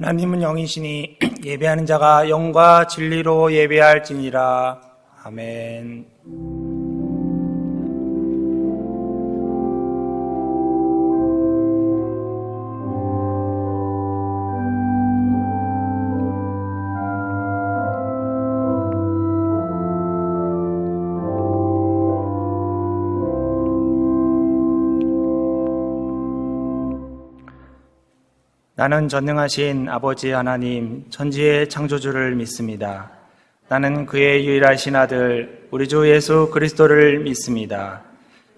하나님은 영이시니 예배하는 자가 영과 진리로 예배할지니라. 아멘. 나는 전능하신 아버지 하나님, 천지의 창조주를 믿습니다. 나는 그의 유일하신 아들, 우리 주 예수 그리스도를 믿습니다.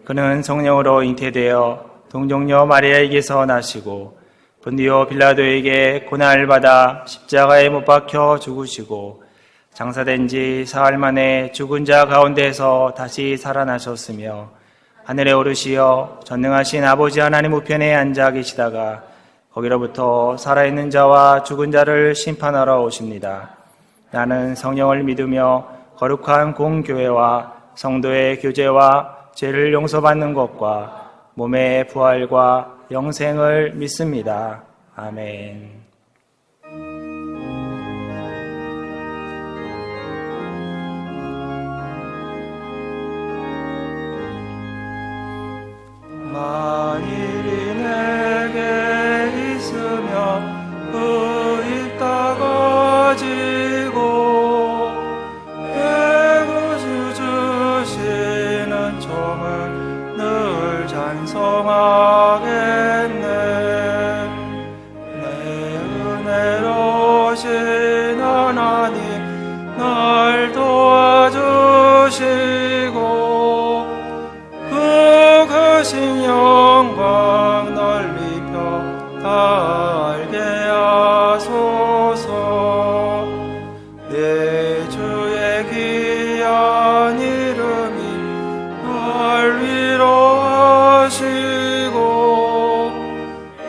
그는 성령으로 잉태되어 동정녀 마리아에게서 나시고 본디오 빌라도에게 고난을 받아 십자가에 못 박혀 죽으시고 장사된 지 사흘 만에 죽은 자 가운데서 다시 살아나셨으며 하늘에 오르시어 전능하신 아버지 하나님 우편에 앉아 계시다가 거기로부터 살아있는 자와 죽은 자를 심판하러 오십니다. 나는 성령을 믿으며 거룩한 공교회와 성도의 교제와 죄를 용서받는 것과 몸의 부활과 영생을 믿습니다. 아멘. 만일이 내게 있으며 그 있다가 지고 애구주 주시는 종을 늘 찬송하겠네. 내 은혜로우신 하나님 날 도와주시고 그 크신 영광 널리 다 알게 하소서. 내 주의 귀한 이름이 날 위로하시고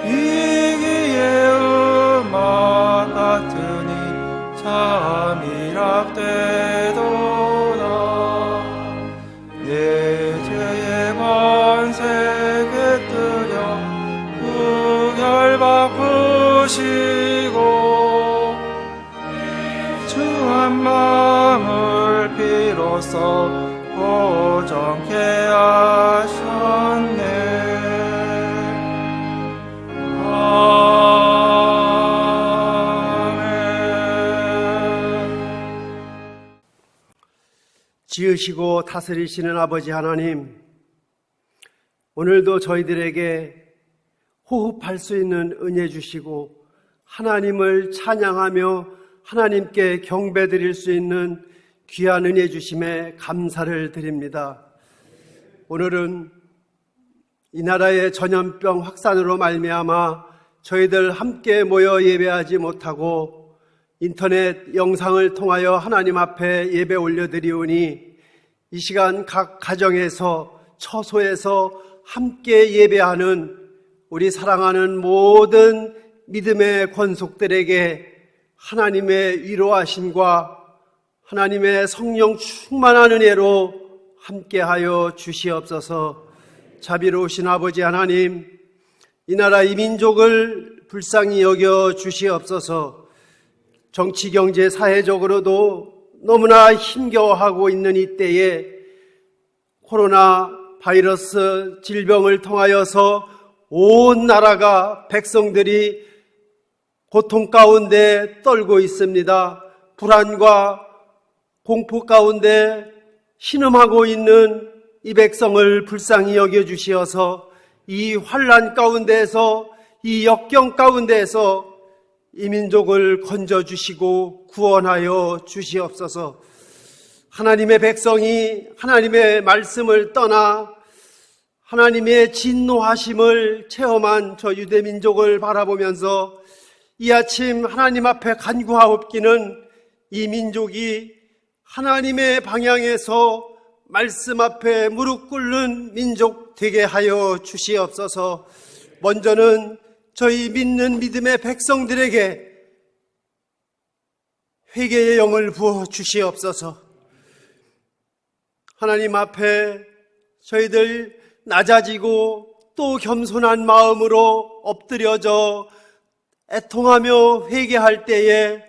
이기의 음악 같으니 참 이락되도다. 내 죄의 권세 꿰뜨려 바꾸시고 주 한 마음을 비로소 고정케 하셨네. 아멘. 지으시고 다스리시는 아버지 하나님, 오늘도 저희들에게 호흡할 수 있는 은혜 주시고 하나님을 찬양하며 하나님께 경배드릴 수 있는 귀한 은혜 주심에 감사를 드립니다. 오늘은 이 나라의 전염병 확산으로 말미암아 저희들 함께 모여 예배하지 못하고 인터넷 영상을 통하여 하나님 앞에 예배 올려드리오니 이 시간 각 가정에서 처소에서 함께 예배하는 우리 사랑하는 모든 믿음의 권속들에게 하나님의 위로하심과 하나님의 성령 충만한 은혜로 함께하여 주시옵소서. 자비로우신 아버지 하나님, 이 나라 이 민족을 불쌍히 여겨 주시옵소서. 정치, 경제, 사회적으로도 너무나 힘겨워하고 있는 이때에 코로나 바이러스 질병을 통하여서 온 나라가 백성들이 고통 가운데 떨고 있습니다. 불안과 공포 가운데 신음하고 있는 이 백성을 불쌍히 여겨주시어서 이 환난 가운데에서 이 역경 가운데에서 이 민족을 건져주시고 구원하여 주시옵소서. 하나님의 백성이 하나님의 말씀을 떠나 하나님의 진노하심을 체험한 저 유대민족을 바라보면서 이 아침 하나님 앞에 간구하옵기는 이 민족이 하나님의 방향에서 말씀 앞에 무릎 꿇는 민족 되게 하여 주시옵소서. 먼저는 저희 믿는 믿음의 백성들에게 회개의 영을 부어 주시옵소서. 하나님 앞에 저희들 낮아지고 또 겸손한 마음으로 엎드려져 애통하며 회개할 때에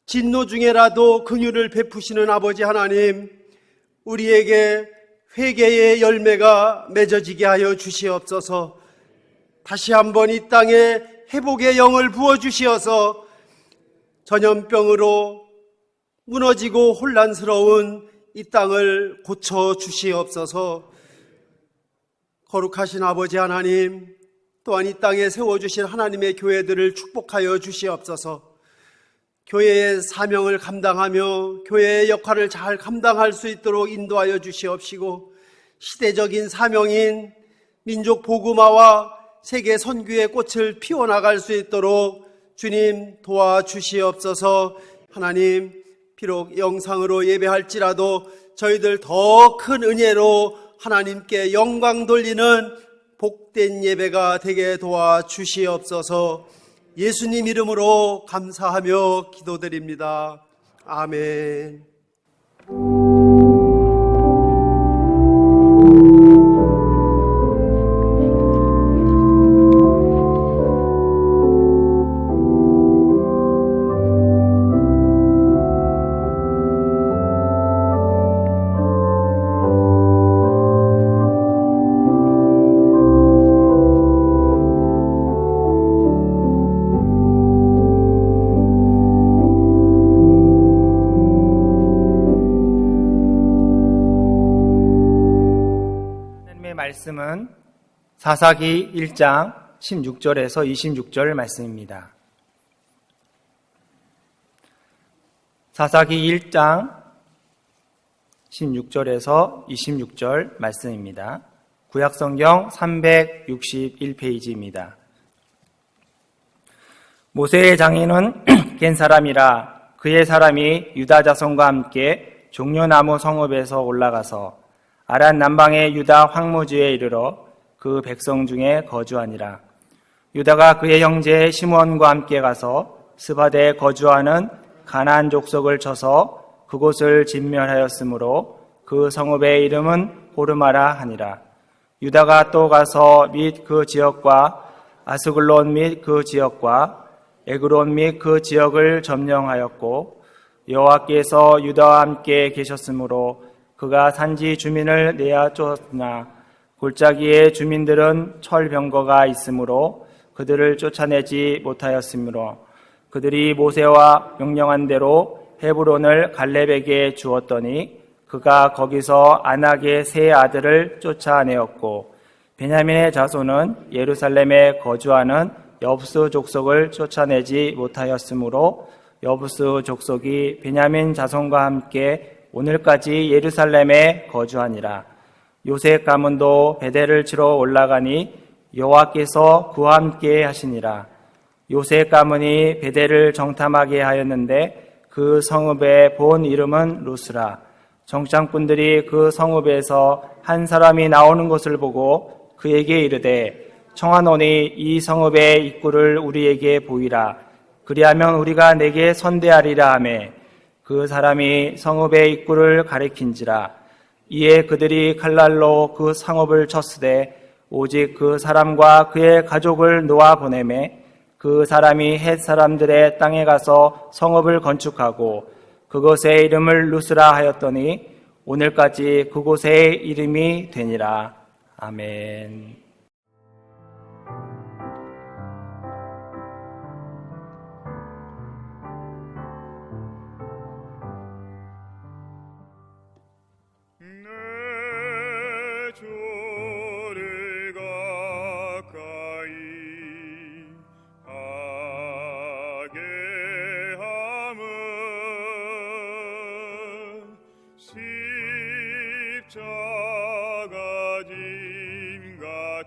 진노 중에라도 긍휼을 베푸시는 아버지 하나님, 우리에게 회개의 열매가 맺어지게 하여 주시옵소서. 다시 한번 이 땅에 회복의 영을 부어주시어서 전염병으로 무너지고 혼란스러운 이 땅을 고쳐주시옵소서. 거룩하신 아버지 하나님, 또한 이 땅에 세워주신 하나님의 교회들을 축복하여 주시옵소서. 교회의 사명을 감당하며 교회의 역할을 잘 감당할 수 있도록 인도하여 주시옵시고, 시대적인 사명인 민족 복음화와 세계 선교의 꽃을 피워나갈 수 있도록 주님 도와주시옵소서. 하나님, 비록 영상으로 예배할지라도 저희들 더 큰 은혜로 하나님께 영광 돌리는 복된 예배가 되게 도와주시옵소서. 예수님 이름으로 감사하며 기도드립니다. 아멘. 말씀은 사사기 1장 16절에서 26절 말씀입니다. 사사기 1장 16절에서 26절 말씀입니다. 구약성경 361페이지입니다. 모세의 장인은 겐 사람이라 그의 사람이 유다 자손과 함께 종려나무 성읍에서 올라가서 아란 남방의 유다 황무지에 이르러 그 백성 중에 거주하니라. 유다가 그의 형제 시므온과 함께 가서 스바데에 거주하는 가나안 족속을 쳐서 그곳을 진멸하였으므로 그 성읍의 이름은 호르마라 하니라. 유다가 또 가서 및 그 지역과 아스글론 및 그 지역과 에그론 및 그 지역을 점령하였고, 여호와께서 유다와 함께 계셨으므로 그가 산지 주민을 내어 쫓았으나 골짜기의 주민들은 철병거가 있으므로 그들을 쫓아내지 못하였으므로 그들이 모세와 명령한 대로 헤브론을 갈렙에게 주었더니 그가 거기서 아낙의 세 아들을 쫓아내었고, 베냐민의 자손은 예루살렘에 거주하는 여부스 족속을 쫓아내지 못하였으므로 여부스 족속이 베냐민 자손과 함께 오늘까지 예루살렘에 거주하니라. 요셉 가문도 베델을 치러 올라가니 여호와께서 그와 함께 하시니라. 요셉 가문이 베델을 정탐하게 하였는데 그 성읍의 본 이름은 루스라. 정장꾼들이 그 성읍에서 한 사람이 나오는 것을 보고 그에게 이르되, 청하노니 이 성읍의 입구를 우리에게 보이라. 그리하면 우리가 내게 선대하리라 하매 그 사람이 성읍의 입구를 가리킨지라. 이에 그들이 칼날로 그 성읍을 쳤으되 오직 그 사람과 그의 가족을 놓아 보내매 그 사람이 헷 사람들의 땅에 가서 성읍을 건축하고 그곳의 이름을 루스라 하였더니 오늘까지 그곳의 이름이 되니라. 아멘. 주를 가까이 하게 함은 십자가 짐 같은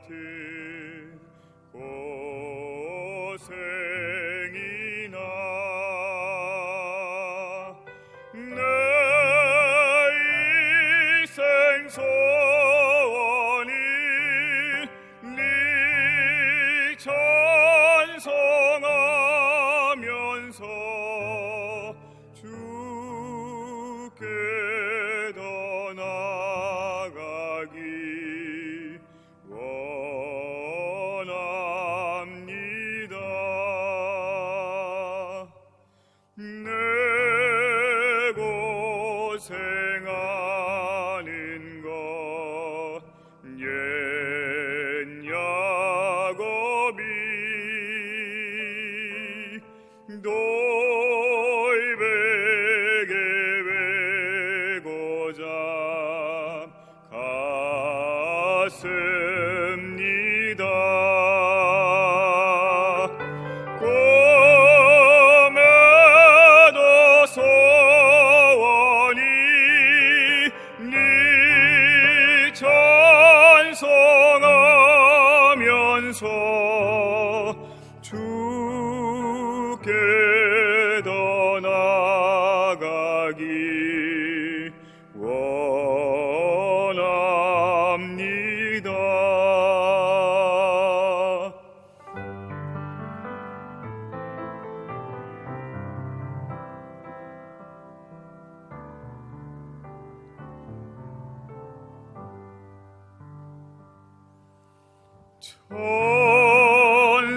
원합니다.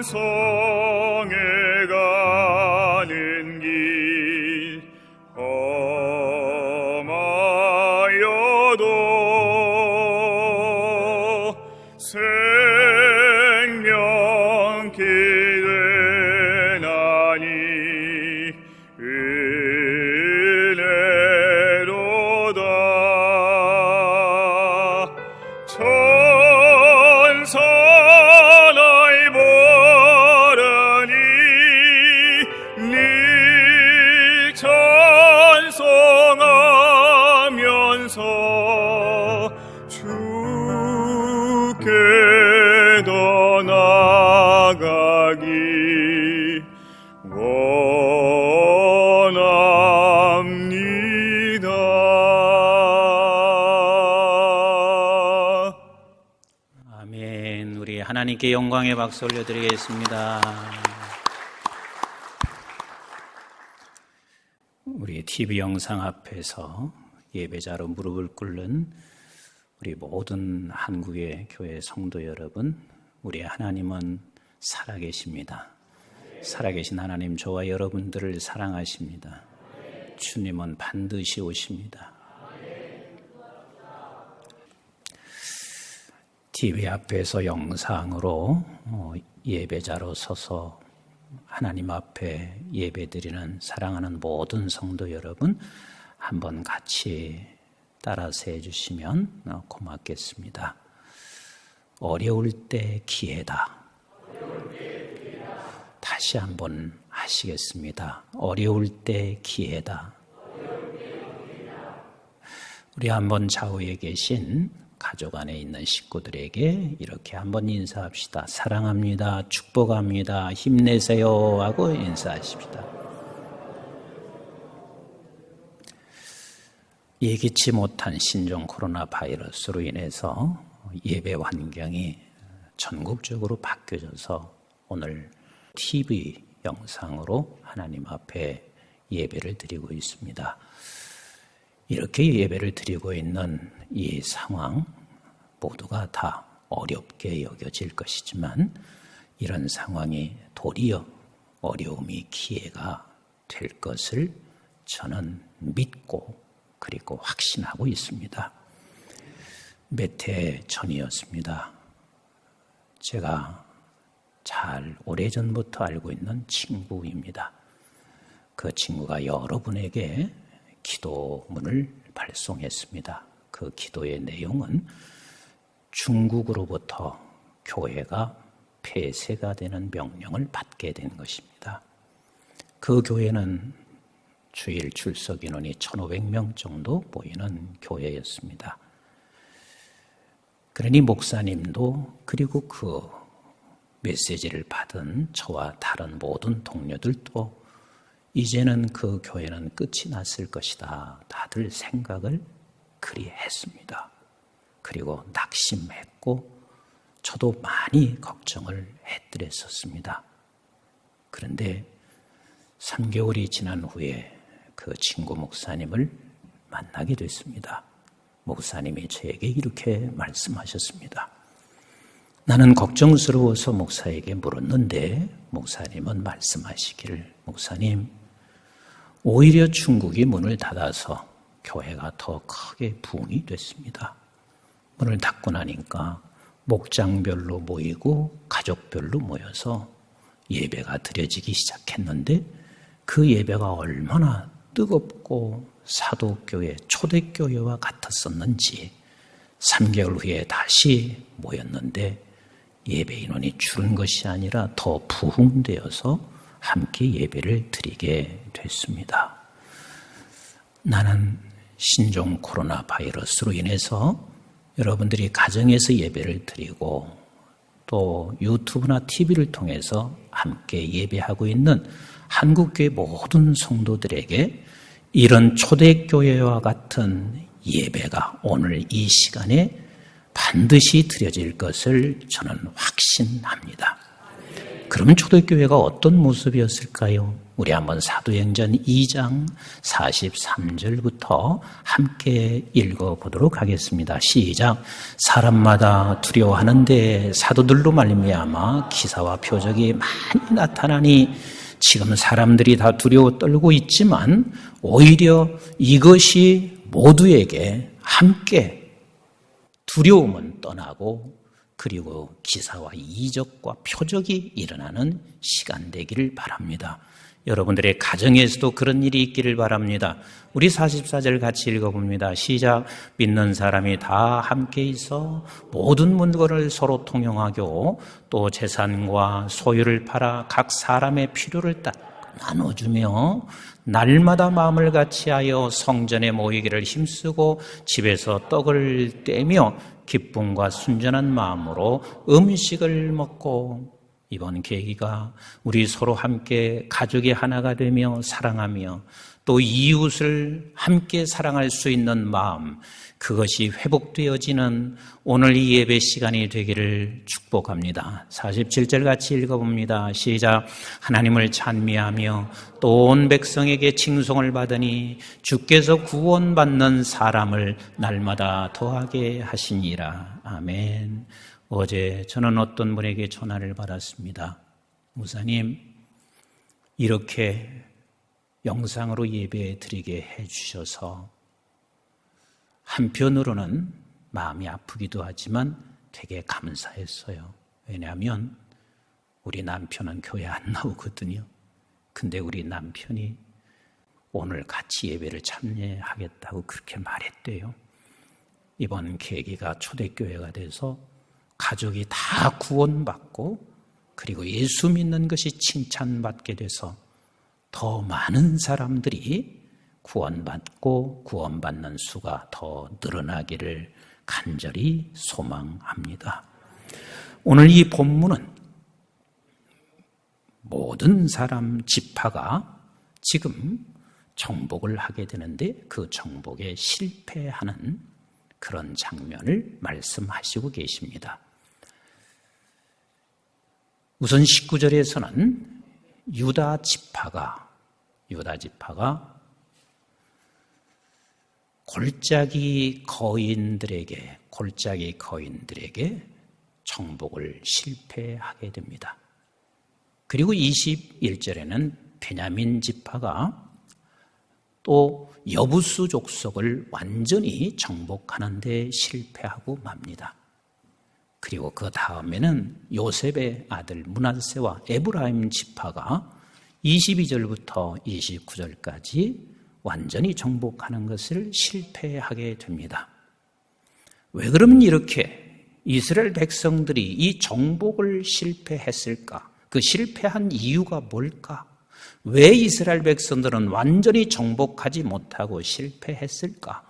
천성에 가는 길 험하여도 생명길 되나니 은혜로다. 천사나이 보라니 니 찬송하면서 주께 더 나아가기 원합니다. 아멘. 우리 하나님께 영광의 박수 올려드리겠습니다. 우리 TV 영상 앞에서 예배자로 무릎을 꿇는 우리 모든 한국의 교회 성도 여러분, 우리 하나님은 살아계십니다. 살아계신 하나님, 저와 여러분들을 사랑하십니다. 주님은 반드시 오십니다. TV 앞에서 영상으로 예배자로 서서 하나님 앞에 예배드리는 사랑하는 모든 성도 여러분, 한번 같이 따라서 해주시면 고맙겠습니다. 어려울 때 기회다. 다시 한번 하시겠습니다. 어려울 때 기회다. 우리 한번 좌우에 계신 가족 안에 있는 식구들에게 이렇게 한번 인사합시다. 사랑합니다. 축복합니다. 힘내세요 하고 인사하십시다. 예기치 못한 신종 코로나 바이러스로 인해서 예배 환경이 전국적으로 바뀌어져서 오늘 TV 영상으로 하나님 앞에 예배를 드리고 있습니다. 이렇게 예배를 드리고 있는 이 상황 모두가 다 어렵게 여겨질 것이지만 이런 상황이 도리어 어려움이 기회가 될 것을 저는 믿고 그리고 확신하고 있습니다. 몇 해 전이었습니다. 제가 잘 오래전부터 알고 있는 친구입니다. 그 친구가 여러분에게 기도문을 발송했습니다. 그 기도의 내용은 중국으로부터 교회가 폐쇄가 되는 명령을 받게 된 것입니다. 그 교회는 주일 출석 인원이 1,500명 정도 모이는 교회였습니다. 그러니 목사님도 그리고 그 메시지를 받은 저와 다른 모든 동료들도 이제는 그 교회는 끝이 났을 것이다. 다들 생각을 그리 했습니다. 그리고 낙심했고 저도 많이 걱정을 해드렸었습니다. 그런데 3개월이 지난 후에 그 친구 목사님을 만나게 됐습니다. 목사님이 저에게 이렇게 말씀하셨습니다. 나는 걱정스러워서 목사에게 물었는데 목사님은 말씀하시기를, 목사님, 오히려 중국이 문을 닫아서 교회가 더 크게 부흥이 됐습니다. 문을 닫고 나니까 목장별로 모이고 가족별로 모여서 예배가 드려지기 시작했는데 그 예배가 얼마나 뜨겁고 사도교회, 초대교회와 같았었는지 3개월 후에 다시 모였는데 예배 인원이 줄은 것이 아니라 더 부흥되어서 함께 예배를 드리게 됐습니다. 나는 신종 코로나 바이러스로 인해서 여러분들이 가정에서 예배를 드리고 또 유튜브나 TV를 통해서 함께 예배하고 있는 한국교회 모든 성도들에게 이런 초대교회와 같은 예배가 오늘 이 시간에 반드시 드려질 것을 저는 확신합니다. 그러면 초대교회가 어떤 모습이었을까요? 우리 한번 사도행전 2장 43절부터 함께 읽어보도록 하겠습니다. 시작. 사람마다 두려워하는데 사도들로 말미암아 기사와 표적이 많이 나타나니 지금 사람들이 다 두려워 떨고 있지만 오히려 이것이 모두에게 함께 두려움은 떠나고 그리고 기사와 이적과 표적이 일어나는 시간 되기를 바랍니다. 여러분들의 가정에서도 그런 일이 있기를 바랍니다. 우리 44절 같이 읽어봅니다. 시작. 믿는 사람이 다 함께 있어 모든 물건을 서로 통용하고 또 재산과 소유를 팔아 각 사람의 필요를 딱 나눠주며 날마다 마음을 같이하여 성전에 모이기를 힘쓰고 집에서 떡을 떼며 기쁨과 순전한 마음으로 음식을 먹고 이번 계기가 우리 서로 함께 가족이 하나가 되며 사랑하며 또 이웃을 함께 사랑할 수 있는 마음, 그것이 회복되어지는 오늘 이 예배 시간이 되기를 축복합니다. 47절 같이 읽어봅니다. 시작. 하나님을 찬미하며 또 온 백성에게 칭송을 받으니 주께서 구원받는 사람을 날마다 더하게 하시니라. 아멘. 어제 저는 어떤 분에게 전화를 받았습니다. 목사님, 이렇게 영상으로 예배 드리게 해주셔서 한편으로는 마음이 아프기도 하지만 되게 감사했어요. 왜냐하면 우리 남편은 교회 안 나오거든요. 근데 우리 남편이 오늘 같이 예배를 참여하겠다고 그렇게 말했대요. 이번 계기가 초대교회가 돼서 가족이 다 구원받고 그리고 예수 믿는 것이 칭찬받게 돼서 더 많은 사람들이 구원받고 구원받는 수가 더 늘어나기를 간절히 소망합니다. 오늘 이 본문은 모든 사람 지파가 지금 정복을 하게 되는데 그 정복에 실패하는 그런 장면을 말씀하시고 계십니다. 우선 19절에서는 유다 지파가 골짜기 거인들에게 정복을 실패하게 됩니다. 그리고 21절에는 베냐민 지파가 또 여부수 족속을 완전히 정복하는 데 실패하고 맙니다. 그리고 그 다음에는 요셉의 아들 므낫세와 에브라임 지파가 22절부터 29절까지 완전히 정복하는 것을 실패하게 됩니다. 왜 그러면 이렇게 이스라엘 백성들이 이 정복을 실패했을까? 그 실패한 이유가 뭘까? 왜 이스라엘 백성들은 완전히 정복하지 못하고 실패했을까?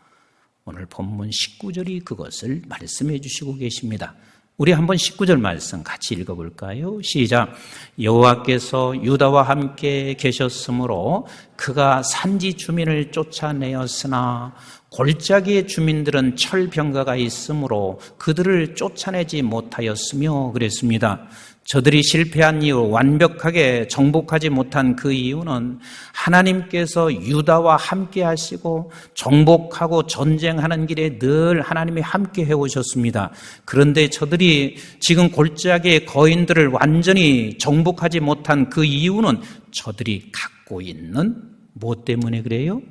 오늘 본문 19절이 그것을 말씀해 주시고 계십니다. 우리 한번 19절 말씀 같이 읽어볼까요? 시작. 여호와께서 유다와 함께 계셨으므로 그가 산지 주민을 쫓아내었으나 골짜기의 주민들은 철병거가 있으므로 그들을 쫓아내지 못하였으며 그랬습니다. 저들이 실패한 이유, 완벽하게 정복하지 못한 그 이유는 하나님께서 유다와 함께 하시고 정복하고 전쟁하는 길에 늘 하나님이 함께 해오셨습니다. 그런데 저들이 지금 골짜기의 거인들을 완전히 정복하지 못한 그 이유는 저들이 갖고 있는 뭐 때문에 그래요?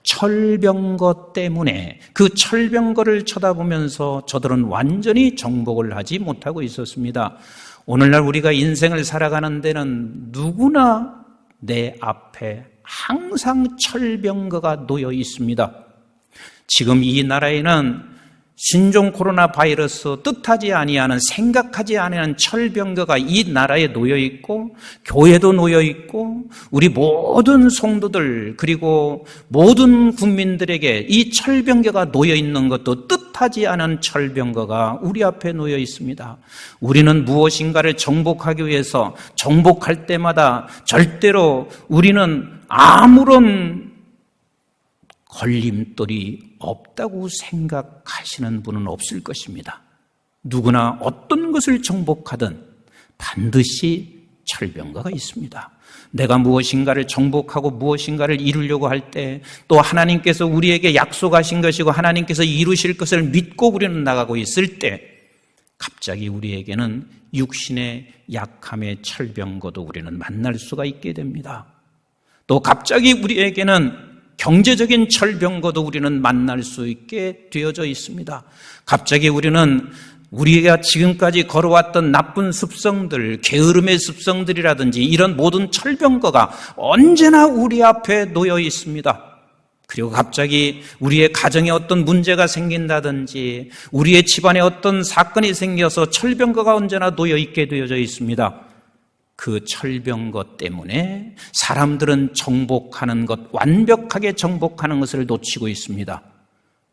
철병거 때문에 그 철병거를 쳐다보면서 저들은 완전히 정복을 하지 못하고 있었습니다. 오늘날 우리가 인생을 살아가는 데는 누구나 내 앞에 항상 철병거가 놓여 있습니다. 지금 이 나라에는 신종 코로나 바이러스 뜻하지 아니하는 생각하지 아니하는 철병거가 이 나라에 놓여 있고 교회도 놓여 있고 우리 모든 성도들 그리고 모든 국민들에게 이 철병거가 놓여 있는 것도 뜻하지 않은 철병거가 우리 앞에 놓여 있습니다. 우리는 무엇인가를 정복하기 위해서 정복할 때마다 절대로 우리는 아무런 걸림돌이 없다고 생각하시는 분은 없을 것입니다. 누구나 어떤 것을 정복하든 반드시 철병거가 있습니다. 내가 무엇인가를 정복하고 무엇인가를 이루려고 할 때 또 하나님께서 우리에게 약속하신 것이고 하나님께서 이루실 것을 믿고 우리는 나가고 있을 때 갑자기 우리에게는 육신의 약함의 철병거도 우리는 만날 수가 있게 됩니다. 또 갑자기 우리에게는 경제적인 철병거도 우리는 만날 수 있게 되어져 있습니다. 갑자기 우리는 우리가 지금까지 걸어왔던 나쁜 습성들, 게으름의 습성들이라든지 이런 모든 철병거가 언제나 우리 앞에 놓여 있습니다. 그리고 갑자기 우리의 가정에 어떤 문제가 생긴다든지 우리의 집안에 어떤 사건이 생겨서 철병거가 언제나 놓여 있게 되어져 있습니다. 그 철병거 때문에 사람들은 정복하는 것, 완벽하게 정복하는 것을 놓치고 있습니다.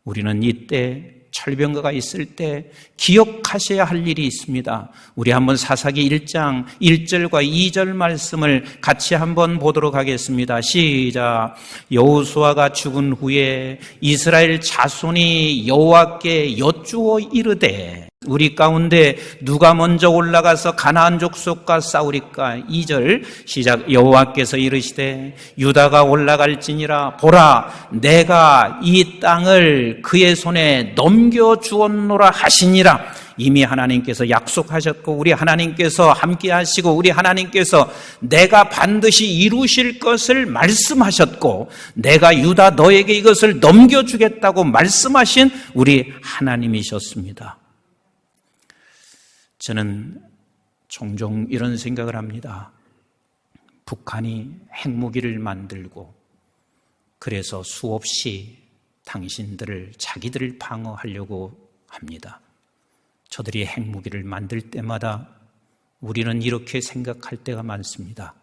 우리는 이때 철병거가 있을 때 기억하셔야 할 일이 있습니다. 우리 한번 사사기 1장 1절과 2절 말씀을 같이 한번 보도록 하겠습니다. 시작. 여호수아가 죽은 후에 이스라엘 자손이 여호와께 여쭈어 이르되 우리 가운데 누가 먼저 올라가서 가나안 족속과 싸우리까? 2절 시작. 여호와께서 이르시되 유다가 올라갈지니라. 보라, 내가 이 땅을 그의 손에 넘겨주었노라 하시니라. 이미 하나님께서 약속하셨고 우리 하나님께서 함께 하시고 우리 하나님께서 내가 반드시 이루실 것을 말씀하셨고 내가 유다 너에게 이것을 넘겨주겠다고 말씀하신 우리 하나님이셨습니다. 저는 종종 이런 생각을 합니다. 북한이 핵무기를 만들고 그래서 수없이 당신들을 자기들을 방어하려고 합니다. 저들이 핵무기를 만들 때마다 우리는 이렇게 생각할 때가 많습니다.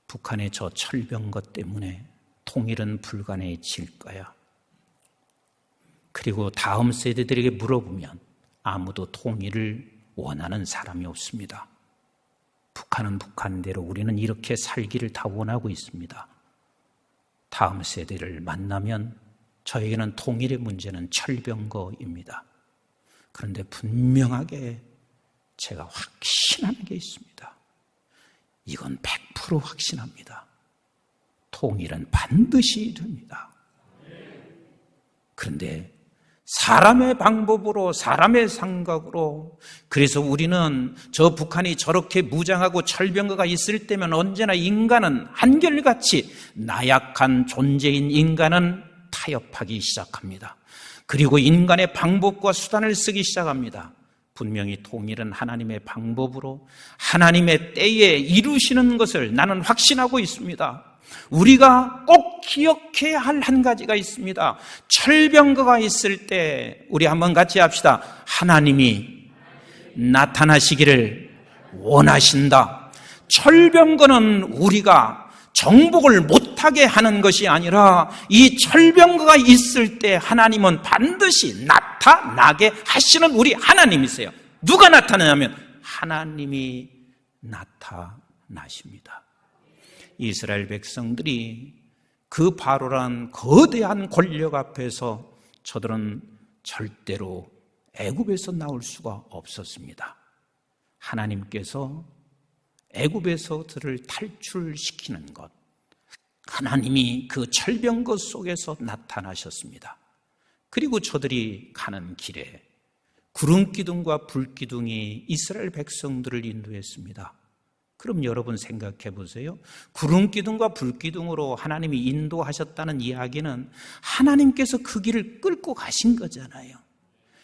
북한의 저 철병거 때문에 통일은 불가능해질 거야. 그리고 다음 세대들에게 물어보면 아무도 통일을 원하는 사람이 없습니다. 북한은 북한대로 우리는 이렇게 살기를 다 원하고 있습니다. 다음 세대를 만나면 저에게는 통일의 문제는 철병거입니다. 그런데 분명하게 제가 확신하는 게 있습니다. 이건 100% 확신합니다. 통일은 반드시 됩니다. 그런데 사람의 방법으로 사람의 생각으로 그래서 우리는 저 북한이 저렇게 무장하고 철병거가 있을 때면 언제나 인간은 한결같이 나약한 존재인 인간은 타협하기 시작합니다. 그리고 인간의 방법과 수단을 쓰기 시작합니다. 분명히 통일은 하나님의 방법으로 하나님의 때에 이루시는 것을 나는 확신하고 있습니다. 우리가 꼭 기억해야 할 한 가지가 있습니다. 철병거가 있을 때 우리 한번 같이 합시다. 하나님이 나타나시기를 원하신다. 철병거는 우리가 정복을 못하게 하는 것이 아니라 이 철병거가 있을 때 하나님은 반드시 나타나게 하시는 우리 하나님이세요. 누가 나타나냐면 하나님이 나타나십니다. 이스라엘 백성들이 그 바로란 거대한 권력 앞에서 저들은 절대로 애굽에서 나올 수가 없었습니다. 하나님께서 애굽에서 그들을 탈출시키는 것, 하나님이 그 철병거 속에서 나타나셨습니다. 그리고 저들이 가는 길에 구름기둥과 불기둥이 이스라엘 백성들을 인도했습니다. 그럼 여러분 생각해 보세요. 구름기둥과 불기둥으로 하나님이 인도하셨다는 이야기는 하나님께서 그 길을 끌고 가신 거잖아요.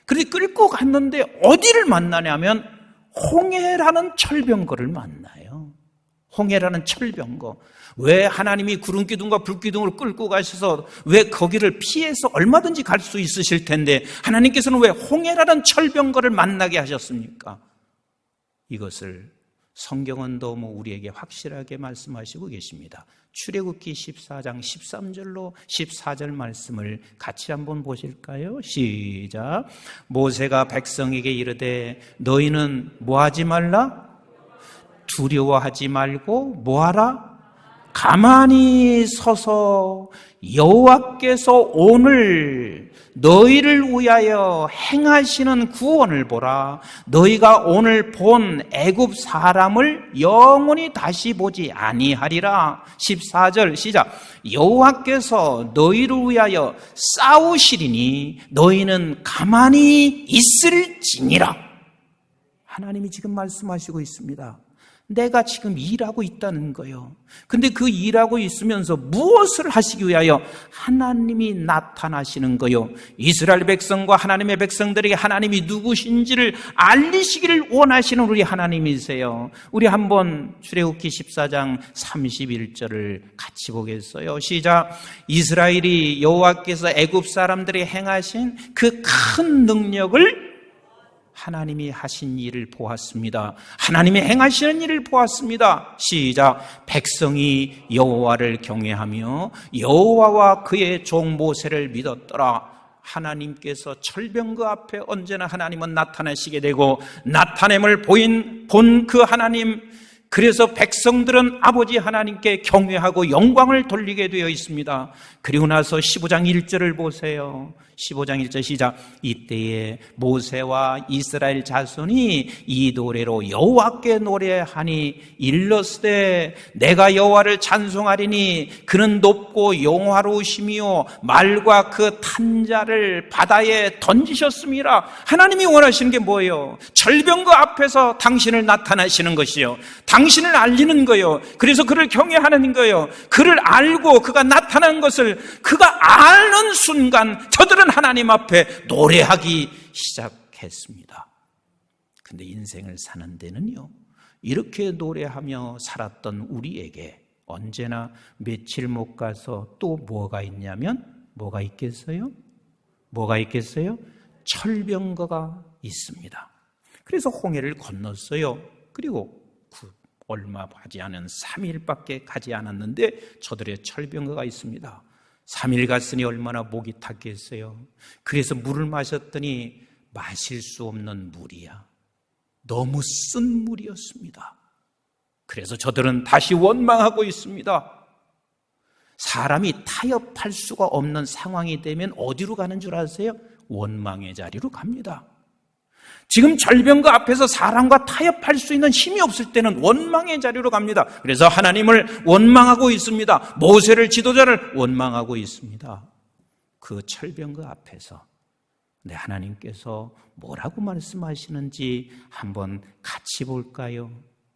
그런데 끌고 갔는데 어디를 만나냐면 홍해라는 철병거를 만나요. 홍해라는 철병거. 왜 하나님이 구름기둥과 불기둥으로 끌고 가셔서 왜 거기를 피해서 얼마든지 갈 수 있으실 텐데 하나님께서는 왜 홍해라는 철병거를 만나게 하셨습니까? 이것을 성경은 너무 우리에게 확실하게 말씀하시고 계십니다. 출애굽기 14장 13절로 14절 말씀을 같이 한번 보실까요? 시작. 모세가 백성에게 이르되 너희는 뭐하지 말라? 두려워하지 말고 뭐하라? 가만히 서서 여호와께서 오늘 너희를 위하여 행하시는 구원을 보라. 너희가 오늘 본 애굽 사람을 영원히 다시 보지 아니하리라. 14절 시작. 여호와께서 너희를 위하여 싸우시리니 너희는 가만히 있을지니라. 하나님이 지금 말씀하시고 있습니다. 내가 지금 일하고 있다는 거예요. 근데 그 일하고 있으면서 무엇을 하시기 위하여? 하나님이 나타나시는 거요. 이스라엘 백성과 하나님의 백성들에게 하나님이 누구신지를 알리시기를 원하시는 우리 하나님이세요. 우리 한번 출애굽기 14장 31절을 같이 보겠어요. 시작. 이스라엘이 여호와께서 애굽 사람들이 행하신 그 큰 능력을 하나님이 하신 일을 보았습니다. 하나님이 행하시는 일을 보았습니다. 시작. 백성이 여호와를 경외하며 여호와와 그의 종 모세를 믿었더라. 하나님께서 철병거 앞에 언제나 하나님은 나타나시게 되고 나타냄을 본 그 하나님, 그래서 백성들은 아버지 하나님께 경외하고 영광을 돌리게 되어 있습니다. 그리고 나서 15장 1절을 보세요. 15장 1절 시작. 이때에 모세와 이스라엘 자손이 이 노래로 여호와께 노래하니 일렀으되 내가 여호와를 찬송하리니 그는 높고 영화로우시며 말과 그 탄자를 바다에 던지셨습니다. 하나님이 원하시는 게 뭐예요? 절병거 앞에서 당신을 나타나시는 것이요, 당신을 알리는 거요. 그래서 그를 경외하는 거요. 그를 알고 그가 나타난 것을 그가 아는 순간 저들은 하나님 앞에 노래하기 시작했습니다. 근데 인생을 사는 데는요, 이렇게 노래하며 살았던 우리에게 언제나 며칠 못 가서 또 뭐가 있냐면, 뭐가 있겠어요? 뭐가 있겠어요? 철병거가 있습니다. 그래서 홍해를 건넜어요. 그리고 얼마 하지 않은 3일밖에 가지 않았는데 저들의 철병거가 있습니다. 3일 갔으니 얼마나 목이 탔겠어요. 그래서 물을 마셨더니 마실 수 없는 물이야. 너무 쓴 물이었습니다. 그래서 저들은 다시 원망하고 있습니다. 사람이 타협할 수가 없는 상황이 되면 어디로 가는 줄 아세요? 원망의 자리로 갑니다. 지금 절병거 앞에서 사람과 타협할 수 있는 힘이 없을 때는 원망의 자리로 갑니다. 그래서 하나님을 원망하고 있습니다. 모세를, 지도자를 원망하고 있습니다. 그 철병거 앞에서 네, 하나님께서 뭐라고 말씀하시는지 한번 같이 볼까요?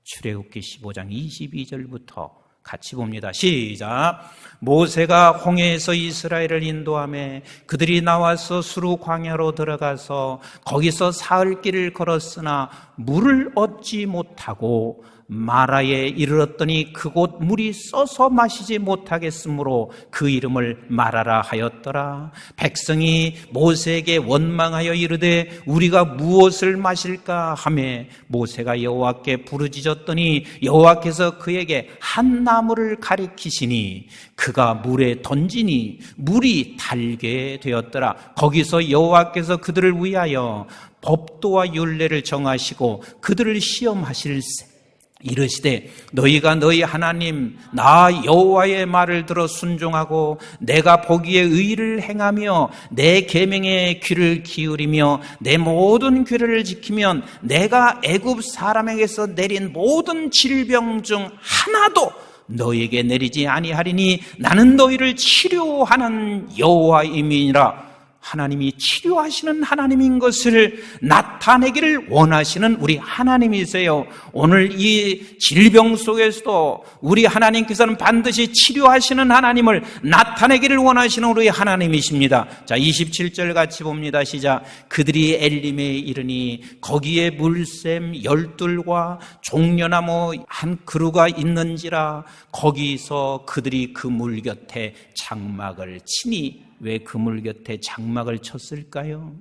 출애굽기 15장 22절부터 같이 봅니다. 시작. 모세가 홍해에서 이스라엘을 인도하며 그들이 나와서 수르 광야로 들어가서 거기서 사흘 길을 걸었으나 물을 얻지 못하고 마라에 이르렀더니 그곳 물이 써서 마시지 못하겠으므로 그 이름을 마라라 하였더라. 백성이 모세에게 원망하여 이르되 우리가 무엇을 마실까 하며 모세가 여호와께 부르짖었더니 여호와께서 그에게 한 나무를 가리키시니 그가 물에 던지니 물이 달게 되었더라. 거기서 여호와께서 그들을 위하여 법도와 율례를 정하시고 그들을 시험하실세. 이르시되 너희가 너희 하나님 나 여호와의 말을 들어 순종하고 내가 보기에 의를 행하며 내 계명에 귀를 기울이며 내 모든 규례를 지키면 내가 애굽 사람에게서 내린 모든 질병 중 하나도 너희에게 내리지 아니하리니 나는 너희를 치료하는 여호와임이니라. 하나님이 치료하시는 하나님인 것을 나타내기를 원하시는 우리 하나님이세요. 오늘 이 질병 속에서도 우리 하나님께서는 반드시 치료하시는 하나님을 나타내기를 원하시는 우리 하나님이십니다. 자, 27절 같이 봅니다. 시작. 그들이 엘림에 이르니 거기에 물샘 12과 종려나무 한 그루가 있는지라. 거기서 그들이 그 물 곁에 장막을 치니. 왜 그물 곁에 장막을 쳤을까요?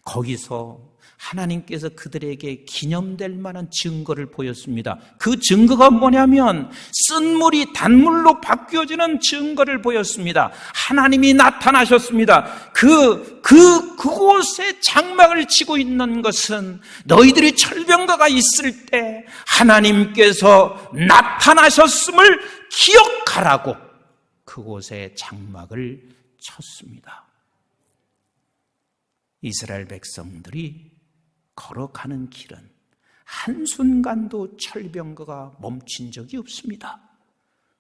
거기서 하나님께서 그들에게 기념될 만한 증거를 보였습니다. 그 증거가 뭐냐면 쓴 물이 단물로 바뀌어지는 증거를 보였습니다. 하나님이 나타나셨습니다. 그곳에 장막을 치고 있는 것은 너희들이 철병거가 있을 때 하나님께서 나타나셨음을 기억하라고 그곳에 장막을 쳤습니다. 이스라엘 백성들이 걸어가는 길은 한순간도 철병거가 멈춘 적이 없습니다.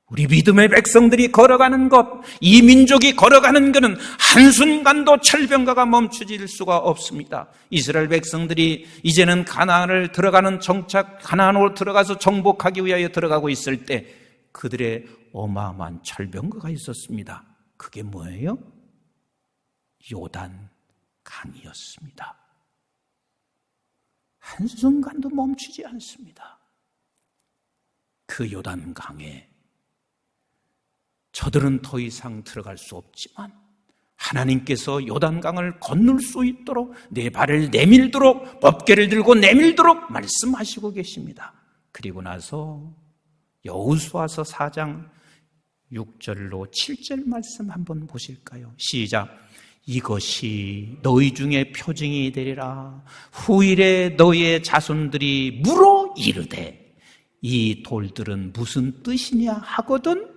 우리 믿음의 백성들이 걸어가는 것, 이 민족이 걸어가는 것은 한순간도 철병거가 멈춰질 수가 없습니다. 이스라엘 백성들이 이제는 가나안을 들어가는 가나안으로 들어가서 정복하기 위하여 들어가고 있을 때 그들의 어마어마한 철병거가 있었습니다. 그게 뭐예요? 요단 강이었습니다. 한순간도 멈추지 않습니다. 그 요단 강에 저들은 더 이상 들어갈 수 없지만 하나님께서 요단강을 건널 수 있도록 내 발을 내밀도록 법궤를 들고 내밀도록 말씀하시고 계십니다. 그리고 나서 여호수아서 4장 6절로 7절 말씀 한번 보실까요? 시작. 이것이 너희 중에 표징이 되리라. 후일에 너희의 자손들이 물어 이르되 이 돌들은 무슨 뜻이냐 하거든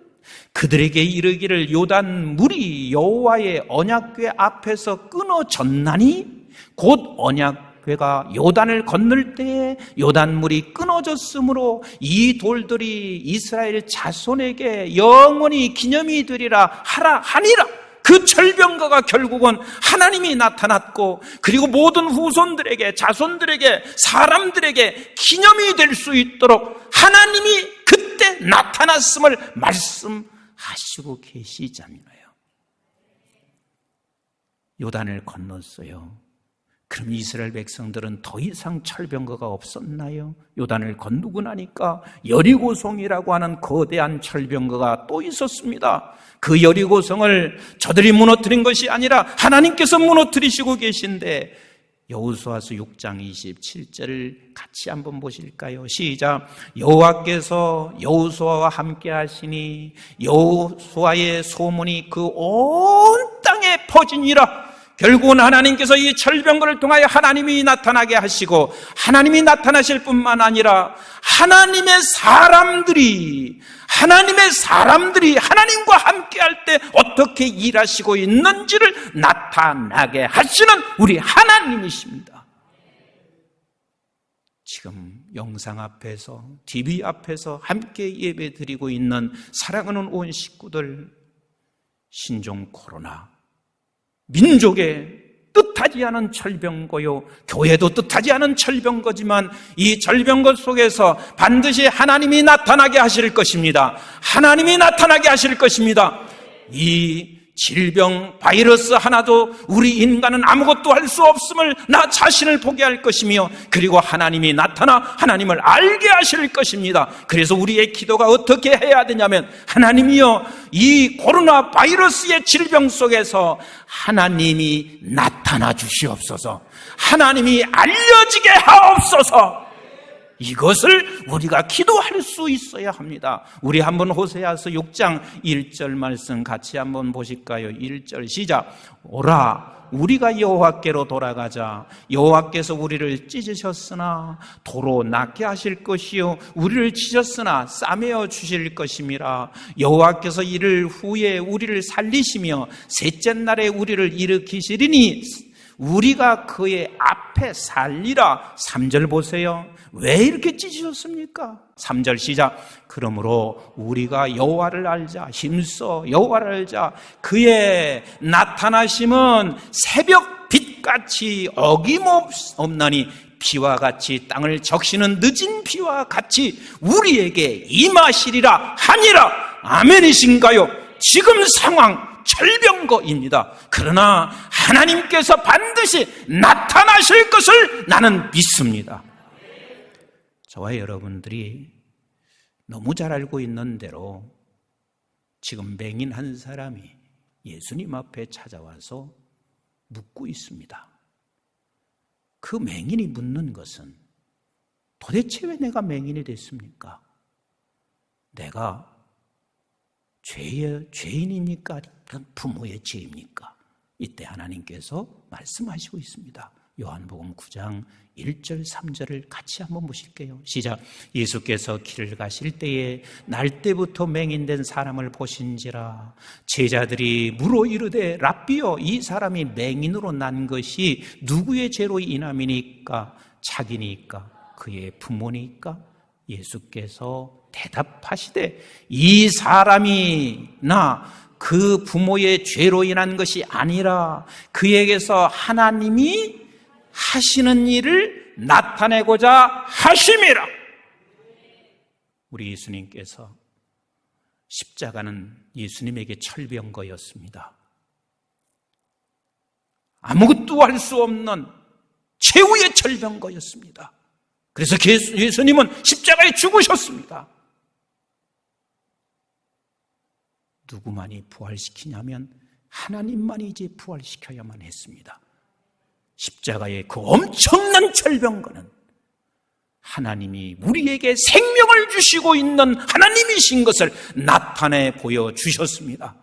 그들에게 이르기를 요단 물이 여호와의 언약궤 앞에서 끊어졌나니 곧 언약궤가 요단을 건널 때에 요단 물이 끊어졌으므로 이 돌들이 이스라엘 자손에게 영원히 기념이 되리라 하니라. 그 철병거가 결국은 하나님이 나타났고 그리고 모든 후손들에게 자손들에게 사람들에게 기념이 될 수 있도록 하나님이 그때 나타났음을 말씀하시고 계시잖아요. 요단을 건넜어요. 그럼 이스라엘 백성들은 더 이상 철병거가 없었나요? 요단을 건너고 나니까 여리고성이라고 하는 거대한 철병거가 또 있었습니다. 그 여리고성을 저들이 무너뜨린 것이 아니라 하나님께서 무너뜨리시고 계신데 여호수아서 6장 27절을 같이 한번 보실까요? 시작. 여호와께서 여호수아와 함께 하시니 여호수아의 소문이 그 온 땅에 퍼지니라. 결국은 하나님께서 이 철병거를 통하여 하나님이 나타나게 하시고 하나님이 나타나실 뿐만 아니라 하나님의 사람들이 하나님과 함께 할 때 어떻게 일하시고 있는지를 나타나게 하시는 우리 하나님이십니다. 지금 영상 앞에서 TV 앞에서 함께 예배 드리고 있는 사랑하는 온 식구들, 신종 코로나 민족의 뜻하지 않은 철병거요, 교회도 뜻하지 않은 철병거지만 이 철병거 속에서 반드시 하나님이 나타나게 하실 것입니다. 하나님이 나타나게 하실 것입니다. 이 질병, 바이러스 하나도 우리 인간은 아무것도 할 수 없음을 나 자신을 보게 할 것이며 그리고 하나님이 나타나 하나님을 알게 하실 것입니다. 그래서 우리의 기도가 어떻게 해야 되냐면 하나님이여 이 코로나 바이러스의 질병 속에서 하나님이 나타나 주시옵소서. 하나님이 알려지게 하옵소서. 이것을 우리가 기도할 수 있어야 합니다. 우리 한번 호세아서 6장 1절 말씀 같이 한번 보실까요? 1절 시작. 오라 우리가 여호와께로 돌아가자. 여호와께서 우리를 찢으셨으나 도로 낫게 하실 것이요 우리를 치셨으나 싸매어 주실 것임이라. 여호와께서 이를 후에 우리를 살리시며 셋째 날에 우리를 일으키시리니 우리가 그의 앞에 살리라. 3절 보세요. 왜 이렇게 찢으셨습니까? 3절 시작. 그러므로 우리가 여호와를 알자. 힘써 여호와를 알자. 그의 나타나심은 새벽 빛같이 어김없나니 비와 같이 땅을 적시는 늦은 비와 같이 우리에게 임하시리라 하니라. 아멘이신가요? 지금 상황 철병거입니다. 그러나 하나님께서 반드시 나타나실 것을 나는 믿습니다. 저와 여러분들이 너무 잘 알고 있는 대로 지금 맹인 한 사람이 예수님 앞에 찾아와서 묻고 있습니다. 그 맹인이 묻는 것은 도대체 왜 내가 맹인이 됐습니까? 내가 죄인입니까? 부모의 죄입니까? 이때 하나님께서 말씀하시고 있습니다. 요한복음 9장 1절 3절을 같이 한번 보실게요. 시작. 예수께서 길을 가실 때에 날 때부터 맹인된 사람을 보신지라. 제자들이 물어 이르되 랍비여, 이 사람이 맹인으로 난 것이 누구의 죄로 인함이니까? 자기니까? 그의 부모니까? 예수께서 대답하시되 이 사람이 그 부모의 죄로 인한 것이 아니라 그에게서 하나님이 하시는 일을 나타내고자 하심이라. 우리 예수님께서 십자가는 예수님에게 철병거였습니다. 아무것도 할 수 없는 최후의 철병거였습니다. 그래서 예수님은 십자가에 죽으셨습니다. 누구만이 부활시키냐면 하나님만이 이제 부활시켜야만 했습니다. 십자가의 그 엄청난 철병거는 하나님이 우리에게 생명을 주시고 있는 하나님이신 것을 나타내 보여주셨습니다.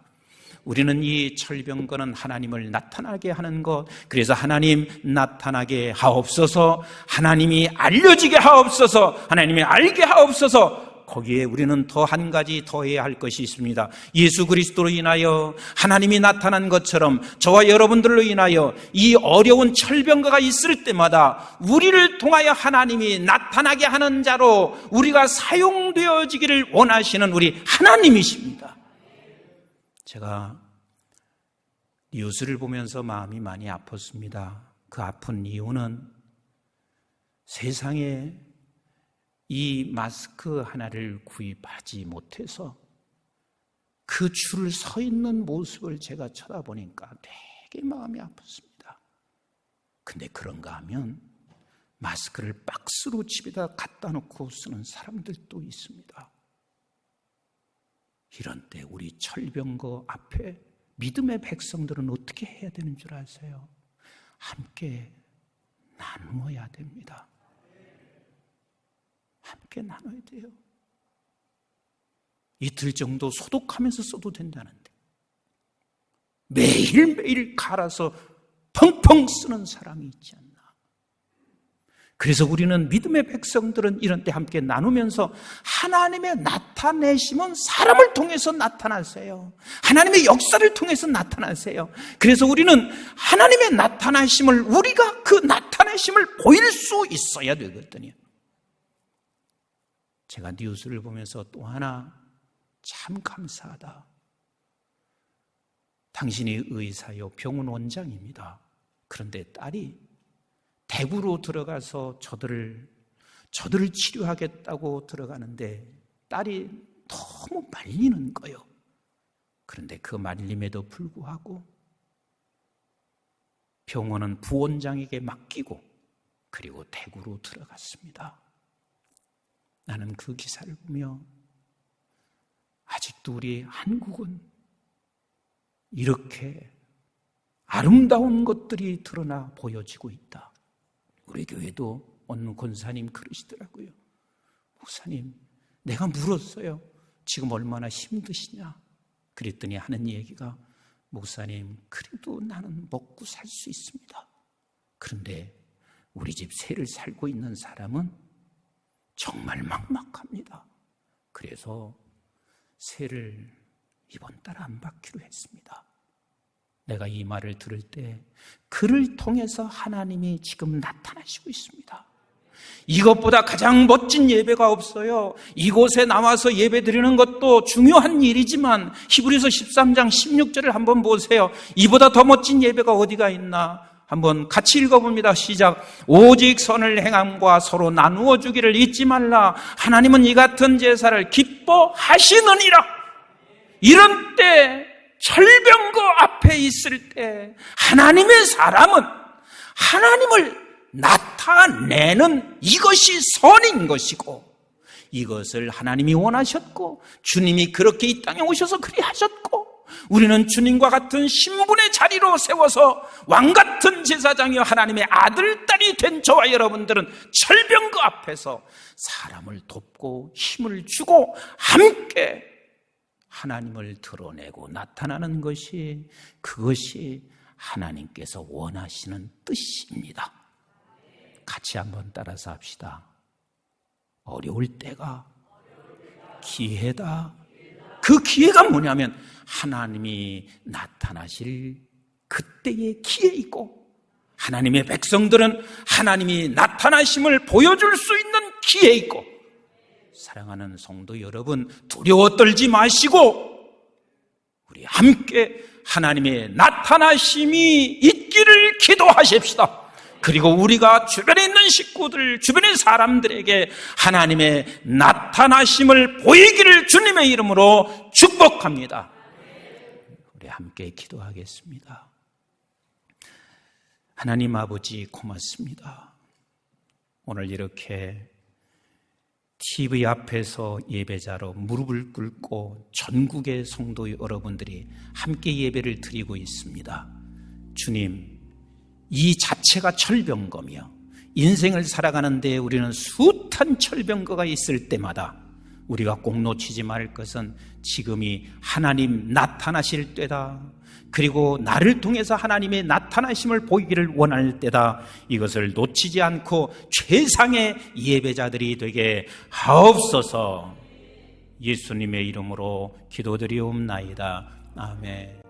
우리는 이 철병거는 하나님을 나타나게 하는 것, 그래서 하나님 나타나게 하옵소서, 하나님이 알려지게 하옵소서, 하나님이 알게 하옵소서. 거기에 우리는 더 한 가지 더해야 할 것이 있습니다. 예수 그리스도로 인하여 하나님이 나타난 것처럼 저와 여러분들로 인하여 이 어려운 철병거가 있을 때마다 우리를 통하여 하나님이 나타나게 하는 자로 우리가 사용되어지기를 원하시는 우리 하나님이십니다. 제가 뉴스를 보면서 마음이 많이 아팠습니다. 그 아픈 이유는 세상에 이 마스크 하나를 구입하지 못해서 그 줄을 서 있는 모습을 제가 쳐다보니까 되게 마음이 아팠습니다. 근데 그런가 하면 마스크를 박스로 집에다 갖다 놓고 쓰는 사람들도 있습니다. 이런 때 우리 철병거 앞에 믿음의 백성들은 어떻게 해야 되는 줄 아세요? 함께 나누어야 됩니다. 함께 나눠야 돼요. 이틀 정도 소독하면서 써도 된다는데 매일매일 갈아서 펑펑 쓰는 사람이 있지 않나. 그래서 우리는 믿음의 백성들은 이런 때 함께 나누면서 하나님의 나타내심은 사람을 통해서 나타나세요. 하나님의 역사를 통해서 나타나세요. 그래서 우리는 하나님의 나타나심을, 우리가 그 나타내심을 보일 수 있어야 되거든요. 제가 뉴스를 보면서 또 하나 참 감사하다. 당신이 의사요, 병원 원장입니다. 그런데 딸이 대구로 들어가서 저들을 치료하겠다고 들어가는데 딸이 너무 말리는 거예요. 그런데 그 말림에도 불구하고 병원은 부원장에게 맡기고 그리고 대구로 들어갔습니다. 나는 그 기사를 보며 아직도 우리 한국은 이렇게 아름다운 것들이 드러나 보여지고 있다. 우리 교회도 어느 권사님 그러시더라고요. 목사님, 내가 물었어요. 지금 얼마나 힘드시냐? 그랬더니 하는 얘기가, 목사님, 그래도 나는 먹고 살 수 있습니다. 그런데 우리 집 새를 살고 있는 사람은 정말 막막합니다. 그래서 새를 이번 달 안 받기로 했습니다. 내가 이 말을 들을 때 그를 통해서 하나님이 지금 나타나시고 있습니다. 이것보다 가장 멋진 예배가 없어요. 이곳에 나와서 예배 드리는 것도 중요한 일이지만 히브리서 13장 16절을 한번 보세요. 이보다 더 멋진 예배가 어디가 있나? 한번 같이 읽어봅니다. 시작. 오직 선을 행함과 서로 나누어 주기를 잊지 말라. 하나님은 이 같은 제사를 기뻐하시느니라. 이런 때, 철병거 앞에 있을 때 하나님의 사람은 하나님을 나타내는 이것이 선인 것이고, 이것을 하나님이 원하셨고 주님이 그렇게 이 땅에 오셔서 그리하셨고, 우리는 주님과 같은 신분의 자리로 세워서 왕같은 제사장이여 하나님의 아들, 딸이 사람이 된 저와 여러분들은 철병거 앞에서 사람을 돕고 힘을 주고 함께 하나님을 드러내고 나타나는 것이, 그것이 하나님께서 원하시는 뜻입니다. 같이 한번 따라서 합시다. 어려울 때가 기회다. 그 기회가 뭐냐면 하나님이 나타나실 그때의 기회이고, 하나님의 백성들은 하나님이 나타나심을 보여줄 수 있는 기회이고, 사랑하는 성도 여러분, 두려워 떨지 마시고 우리 함께 하나님의 나타나심이 있기를 기도하십시다. 그리고 우리가 주변에 있는 식구들, 주변의 사람들에게 하나님의 나타나심을 보이기를 주님의 이름으로 축복합니다. 우리 함께 기도하겠습니다. 하나님 아버지, 고맙습니다. 오늘 이렇게 TV 앞에서 예배자로 무릎을 꿇고 전국의 성도 여러분들이 함께 예배를 드리고 있습니다. 주님, 이 자체가 철병거며 인생을 살아가는데 우리는 숱한 철병거가 있을 때마다 우리가 꼭 놓치지 말 것은 지금이 하나님 나타나실 때다. 그리고 나를 통해서 하나님의 나타나심을 보이기를 원할 때다. 이것을 놓치지 않고 최상의 예배자들이 되게 하옵소서. 예수님의 이름으로 기도드리옵나이다. 아멘.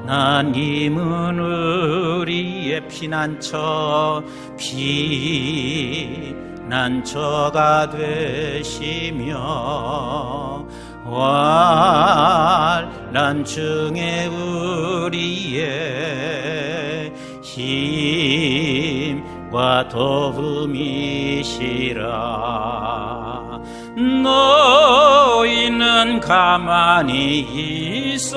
하나님은 우리의 피난처가 되시며 환난 중에 우리의 힘과 도움이시라. 너희는 가만히 있어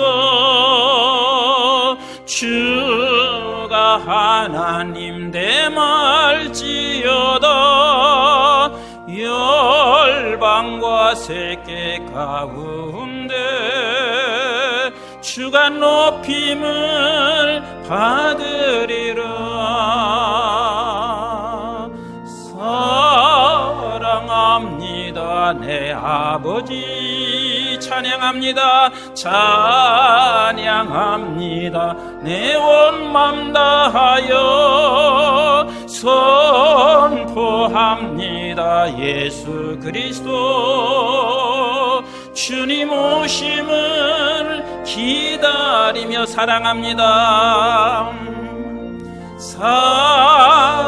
주가 하나님 됨할지어다. 열방과 세계 가운데 주가 높임을 받으리라. 사랑합니다 내 아버지, 찬양합니다 찬양합니다 내 온 맘 다하여 선포합니다. 예수 그리스도 주님 오심을 기다리며 사랑합니다.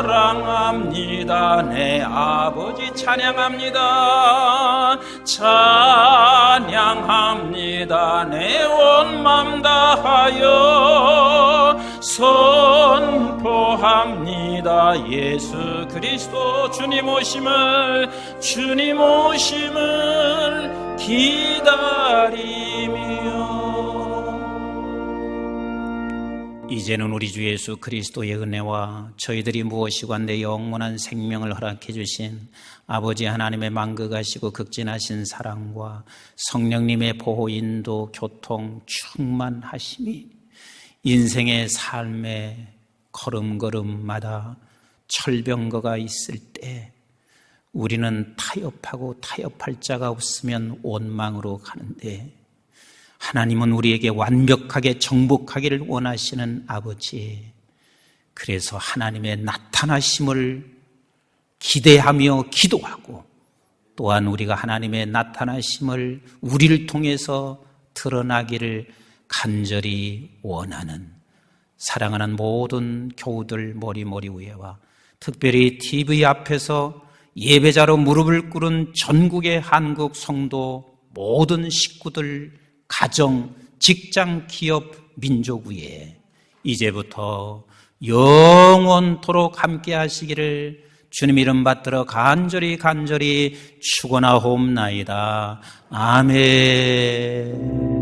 사랑합니다 내 아버지, 찬양합니다 찬양합니다 내 온 맘 다하여 선포합니다. 예수 그리스도 주님 오심을 기다리며. 이제는 우리 주 예수 그리스도의 은혜와 저희들이 무엇이관대 영원한 생명을 허락해 주신 아버지 하나님의 만극하시고 극진하신 사랑과 성령님의 보호, 인도, 교통, 충만하심이 인생의 삶의 걸음걸음마다 철병거가 있을 때 우리는 타협하고 타협할 자가 없으면 원망으로 가는데, 하나님은 우리에게 완벽하게 정복하기를 원하시는 아버지, 그래서 하나님의 나타나심을 기대하며 기도하고, 또한 우리가 하나님의 나타나심을 우리를 통해서 드러나기를 간절히 원하는 사랑하는 모든 교우들 머리 위에와 특별히 TV 앞에서 예배자로 무릎을 꿇은 전국의 한국 성도 모든 식구들, 가정, 직장, 기업, 민족 위에 이제부터 영원토록 함께 하시기를 주님 이름 받들어 간절히 축원하옵나이다. 아멘.